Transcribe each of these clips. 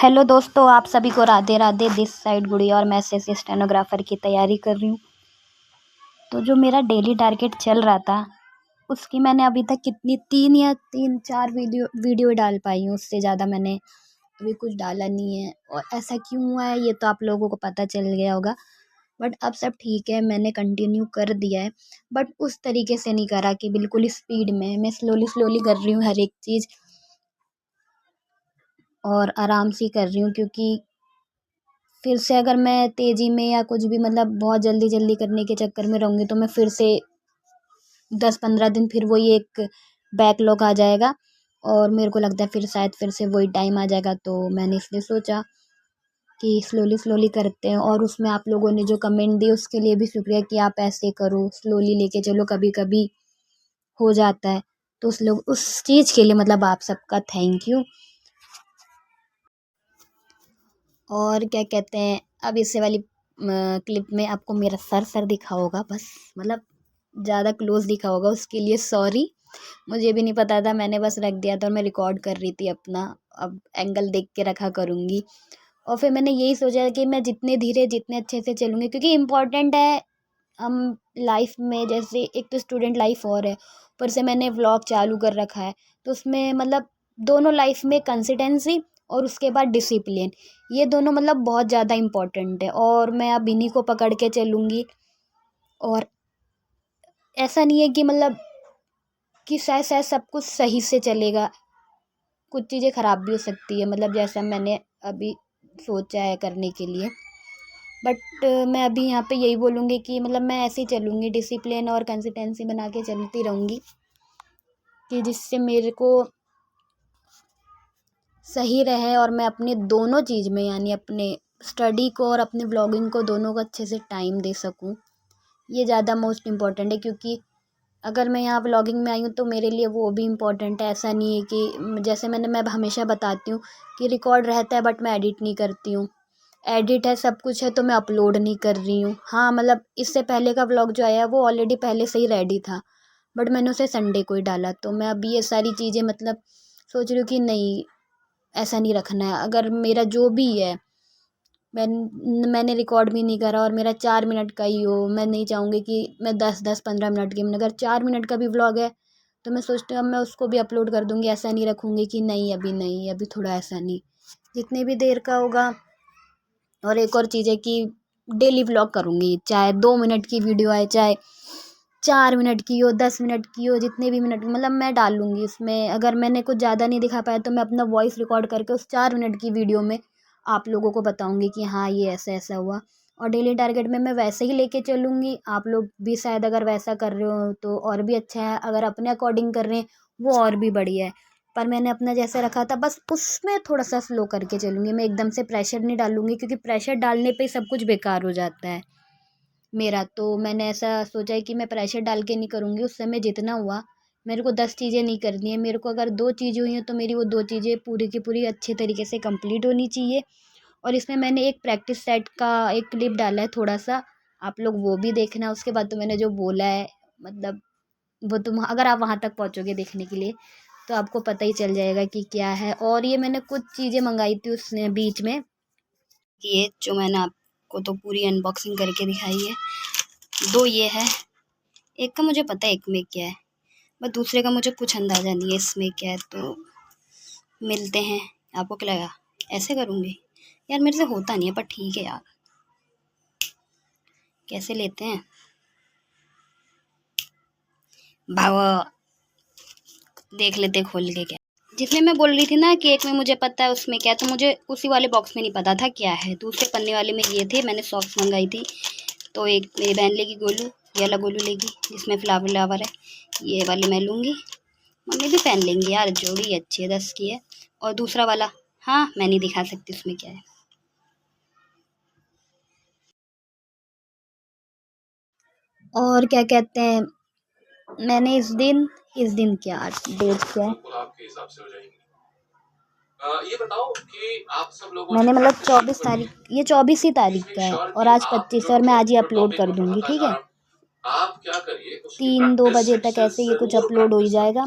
Hello दोस्तों, आप सभी को राधे राधे। दिस साइड गुड़िया और मैं एसएससी स्टेनोग्राफर की तैयारी कर रही हूँ। तो जो मेरा डेली टारगेट चल रहा था उसकी मैंने अभी तक कितनी तीन चार वीडियो डाल पाई हूँ। उससे ज़्यादा मैंने अभी कुछ डाला नहीं है। और ऐसा क्यों हुआ है ये तो आप लोगों को पता चल गया होगा। बट अब सब ठीक है, मैंने कंटिन्यू कर दिया है। बट उस तरीके से नहीं करा कि बिल्कुल स्पीड में। मैं स्लोली स्लोली कर रही हूँ हर एक चीज़, और आराम से कर रही हूँ। क्योंकि फिर से अगर मैं तेज़ी में या कुछ भी मतलब बहुत जल्दी जल्दी करने के चक्कर में रहूँगी तो मैं फिर से 10-15 दिन फिर वही एक बैकलॉग आ जाएगा। और मेरे को लगता है फिर शायद फिर से वही टाइम आ जाएगा। तो मैंने इसलिए सोचा कि स्लोली स्लोली करते हैं। और उसमें आप लोगों ने जो कमेंट दिए उसके लिए भी शुक्रिया कि आप ऐसे करो, स्लोली लेके चलो, कभी कभी हो जाता है। तो उस चीज़ के लिए मतलब आप सबका थैंक यू। और क्या कहते हैं, अब इससे वाली क्लिप में आपको मेरा सर दिखा होगा, बस मतलब ज़्यादा क्लोज दिखा होगा, उसके लिए सॉरी। मुझे भी नहीं पता था, मैंने बस रख दिया था और मैं रिकॉर्ड कर रही थी अपना। अब एंगल देख के रखा करूँगी। और फिर मैंने यही सोचा कि मैं जितने धीरे जितने अच्छे से चलूँगी, क्योंकि इम्पॉर्टेंट है। हम लाइफ में जैसे एक तो स्टूडेंट लाइफ और है, ऊपर से मैंने व्लॉग चालू कर रखा है। तो उसमें मतलब दोनों लाइफ में कंसिस्टेंसी और उसके बाद डिसिप्लिन, ये दोनों मतलब बहुत ज़्यादा इम्पोर्टेंट है। और मैं अब इन्हीं को पकड़ के चलूँगी। और ऐसा नहीं है कि मतलब कि शायद शायद सब कुछ सही से चलेगा, कुछ चीज़ें ख़राब भी हो सकती है, मतलब जैसा मैंने अभी सोचा है करने के लिए। बट मैं अभी यहाँ पे यही बोलूँगी कि मतलब मैं ऐसे ही चलूँगी, डिसिप्लिन और कंसिस्टेंसी बना के चलती रहूँगी, कि जिससे मेरे को सही रहे और मैं अपने दोनों चीज़ में, यानी अपने स्टडी को और अपने ब्लॉगिंग को, दोनों को अच्छे से टाइम दे सकूँ। ये ज़्यादा मोस्ट इम्पॉर्टेंट है। क्योंकि अगर मैं यहाँ व्लॉगिंग में आई हूँ तो मेरे लिए वो भी इम्पोर्टेंट है। ऐसा नहीं है कि जैसे मैं हमेशा बताती हूँ कि रिकॉर्ड रहता है बट मैं एडिट नहीं करती हूँ। एडिट है, सब कुछ है, तो मैं अपलोड नहीं कर रही हूँ। हाँ मतलब इससे पहले का व्लॉग जो आया वो ऑलरेडी पहले से ही रेडी था, बट मैंने उसे संडे को ही डाला। तो मैं अभी ये सारी चीज़ें मतलब सोच रही हूँ कि नहीं, ऐसा नहीं रखना है। अगर मेरा जो भी है, मैंने रिकॉर्ड भी नहीं करा और मेरा 4 मिनट का ही हो, मैं नहीं चाहूँगी कि मैं 10-10 15 मिनट की, अगर 4 मिनट का भी व्लॉग है तो मैं सोचती हूँ अब मैं उसको भी अपलोड कर दूँगी। ऐसा नहीं रखूँगी कि नहीं अभी नहीं, अभी थोड़ा ऐसा नहीं, जितनी भी देर का होगा। और एक और चीज़ है कि डेली व्लॉग करूँगी, चाहे 2 मिनट की वीडियो आए, चाहे 4 मिनट की हो, 10 मिनट की हो, जितने भी मिनट मतलब मैं डालूँगी उसमें। अगर मैंने कुछ ज़्यादा नहीं दिखा पाया तो मैं अपना वॉइस रिकॉर्ड करके उस 4 मिनट की वीडियो में आप लोगों को बताऊँगी कि हाँ ये ऐसा ऐसा हुआ। और डेली टारगेट में मैं वैसे ही लेके चलूँगी। आप लोग भी शायद अगर वैसा कर रहे हो तो और भी अच्छा है, अगर अपने अकॉर्डिंग कर रहे हैं वो और भी बढ़िया है। पर मैंने अपना जैसे रखा था बस उसमें थोड़ा सा स्लो करके चलूँगी। मैं एकदम से प्रेशर नहीं डालूँगी, क्योंकि प्रेशर डालने पे ही सब कुछ बेकार हो जाता है मेरा। तो मैंने ऐसा सोचा है कि मैं प्रेशर डाल के नहीं करूँगी। उस समय जितना हुआ, मेरे को 10 चीज़ें नहीं करनी है। मेरे को अगर 2 चीज़ें हुई हैं तो मेरी वो 2 चीज़ें पूरी की पूरी अच्छे तरीके से कंप्लीट होनी चाहिए। और इसमें मैंने एक प्रैक्टिस सेट का एक क्लिप डाला है थोड़ा सा, आप लोग वो भी देखना। उसके बाद तो मैंने जो बोला है मतलब वो तुम अगर आप वहाँ तक पहुँचोगे देखने के लिए तो आपको पता ही चल जाएगा कि क्या है। और ये मैंने कुछ चीज़ें मंगाई थी उसने बीच में, ये जो मैंने आपको तो पूरी अनबॉक्सिंग करके दिखाई है। 2 ये है, एक का मुझे पता है एक में क्या है, बट दूसरे का मुझे कुछ अंदाज़ा नहीं है इसमें क्या है। तो मिलते हैं। आपको क्या लगा ऐसे करूँगी? यार मेरे से होता नहीं है, पर ठीक है यार, कैसे लेते हैं भागो, देख लेते हैं खोल के क्या। जिसमें मैं बोल रही थी ना कि एक में मुझे पता है उसमें क्या है, तो मुझे उसी वाले बॉक्स में नहीं पता था क्या है। दूसरे पन्ने वाले में ये थे, मैंने सॉक्स मंगाई थी। तो एक मेरी बहन लेगी गोलू, ये वाला गोलू लेगी जिसमें फ्लावर व्लावर है, ये वाली मैं लूँगी। मम्मी भी पहन लेंगी यार, जोड़ी अच्छी है, 10 की है। और दूसरा वाला हाँ मैं नहीं दिखा सकती उसमें क्या है। और क्या कहते हैं, मैंने इस दिन क्या डेट क्या है, आपके हिसाब से हो जाएंगी। ये बताओ कि आप सब लोगों मैंने मतलब 24 तारीख, ये 24 ही तारीख का है और आज 25 है, और मैं आज ही अपलोड कर दूंगी, ठीक है। आप क्या करिए 3-2 बजे तक ऐसे ये कुछ अपलोड हो ही जाएगा।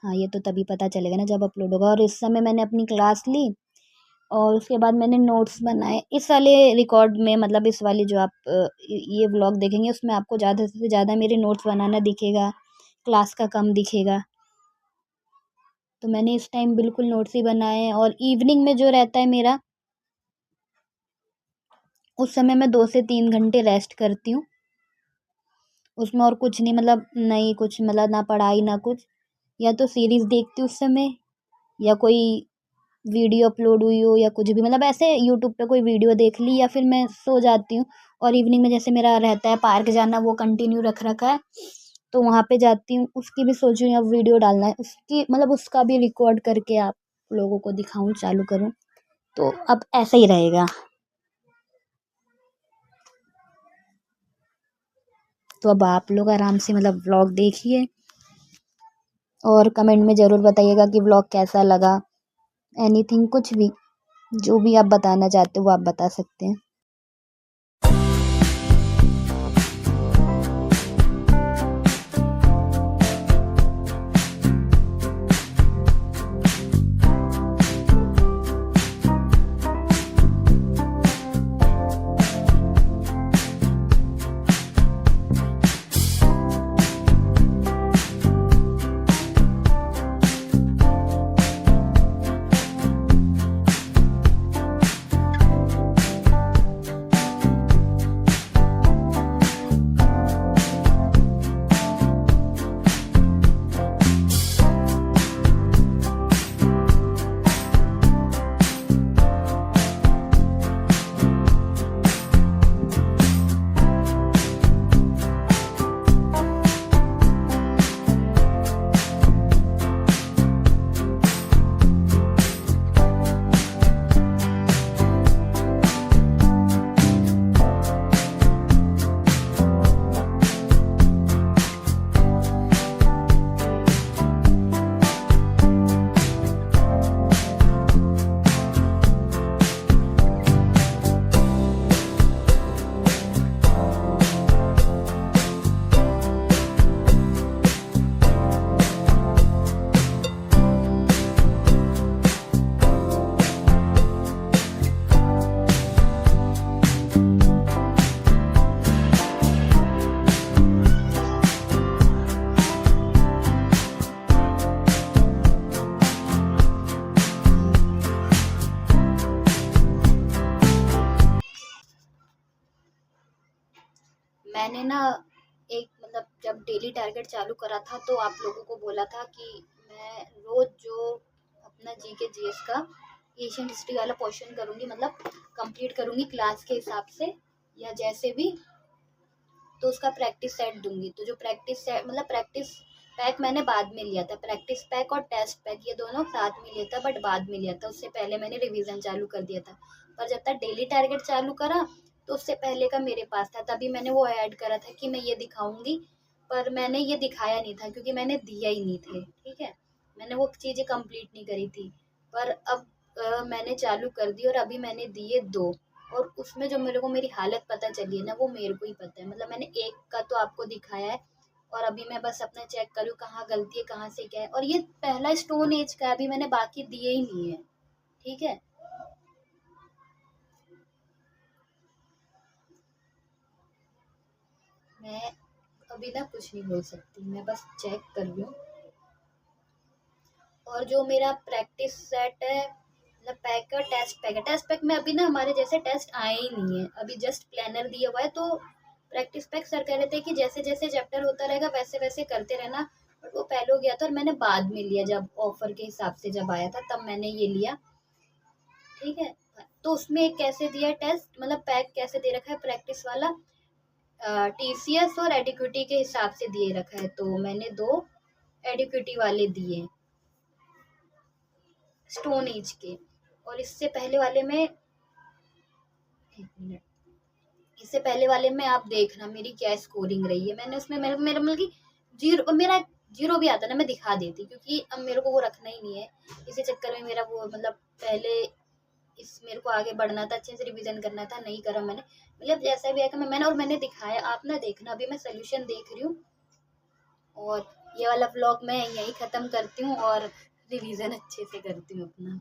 हाँ ये तो तभी पता चलेगा ना जब अपलोड होगा। और इस समय मैंने अपनी क्लास ली और उसके बाद मैंने नोट्स बनाए। इस वाले रिकॉर्ड में मतलब इस वाली जो आप ये व्लॉग देखेंगे उसमें आपको ज़्यादा से ज़्यादा मेरे नोट्स बनाना दिखेगा, क्लास का कम दिखेगा। तो मैंने इस टाइम बिल्कुल नोट्स ही बनाए हैं। और इवनिंग में जो रहता है मेरा, उस समय मैं 2 से 3 घंटे रेस्ट करती हूँ। उसमें और कुछ नहीं, मतलब नहीं कुछ, मतलब ना पढ़ाई ना कुछ, या तो सीरीज़ देखती हूँ उस समय, या कोई वीडियो अपलोड हुई हो या कुछ भी, मतलब ऐसे यूट्यूब पे कोई वीडियो देख ली, या फिर मैं सो जाती हूँ। और इवनिंग में जैसे मेरा रहता है पार्क जाना, वो कंटिन्यू रख रखा है, तो वहाँ पे जाती हूँ। उसकी भी सोची हूँ अब वीडियो डालना है, उसकी मतलब उसका भी रिकॉर्ड करके आप लोगों को दिखाऊँ, चालू करूँ, तो अब ऐसा ही रहेगा। तो अब आप लोग आराम से मतलब व्लॉग देखिए और कमेंट में ज़रूर बताइएगा कि व्लॉग कैसा लगा। एनीथिंग, कुछ भी, जो भी आप बताना चाहते हो वो आप बता सकते हैं। मैंने ना एक मतलब जब डेली टारगेट चालू करा था तो आप लोगों को बोला था कि मैं रोज जो अपना जीके जीएस का एशियन हिस्ट्री वाला पोर्शन करूँगी, मतलब कंप्लीट करूँगी क्लास के हिसाब से या जैसे भी, तो उसका प्रैक्टिस सेट दूंगी। तो जो प्रैक्टिस सेट मतलब प्रैक्टिस पैक मैंने बाद में लिया था, प्रैक्टिस पैक और टेस्ट पैक ये दोनों साथ में लिया था, बट बाद में लिया था, उससे पहले मैंने रिवीजन चालू कर दिया था। पर जब तक डेली टारगेट चालू करा तो उससे पहले का मेरे पास था, तभी मैंने वो ऐड करा था कि मैं ये दिखाऊंगी, पर मैंने ये दिखाया नहीं था क्योंकि मैंने दिया ही नहीं थे। ठीक है, मैंने वो चीज़ें कंप्लीट नहीं करी थी। पर अब मैंने चालू कर दी और अभी मैंने दिए 2, और उसमें जो मेरे को मेरी हालत पता चली है ना, वो मेरे को ही पता है। मतलब मैंने एक का तो आपको दिखाया है, और अभी मैं बस अपना चेक करूँ कहाँ गलती है, कहाँ से क्या है। और ये पहला स्टोन एज का है, अभी मैंने बाकी दिए ही नहीं है। ठीक है, मैं अभी ना कुछ नहीं बोल सकती, मैं बस चेक कर रही हूँ। और जो मेरा प्रैक्टिस सेट है, मतलब पैक का टेस्ट पैक है, टेस्ट पैक में अभी ना हमारे जैसे टेस्ट आए ही नहीं है, अभी जस्ट प्लानर दिया हुआ है। तो प्रैक्टिस पैक सर कह रहे थे कि जैसे जैसे चैप्टर होता रहेगा वैसे वैसे करते रहना, बट वो पहले हो गया था और मैंने बाद में लिया, जब ऑफर के हिसाब से जब आया था तब मैंने ये लिया। ठीक है, तो उसमें एक कैसे दिया टेस्ट, मतलब पैक कैसे दे रखा है प्रैक्टिस वाला, टीसीएस और एडिक्विटी के हिसाब से दिए रखा है। तो मैंने 2 एडिक्विटी वाले दिए स्टोन एज के। और इससे पहले वाले में, एक मिनट, इससे पहले वाले में आप देखना मेरी क्या स्कोरिंग रही है। मैंने उसमें मेरा मेरा मतलब कि जीरो, मेरा जीरो भी आता ना मैं दिखा देती, क्योंकि अब मेरे को वो रखना ही नहीं है। इसी चक्कर में मेरा वो मतलब पहले इस मेरे को आगे बढ़ना था, अच्छे से रिवीजन करना था, नहीं करा मैंने। मतलब जैसा भी आया मैंने, और मैंने दिखाया, आप ना देखना। अभी मैं सोल्यूशन देख रही हूँ, और ये वाला व्लॉग मैं यहीं ख़त्म करती हूँ और रिवीजन अच्छे से करती हूँ अपना।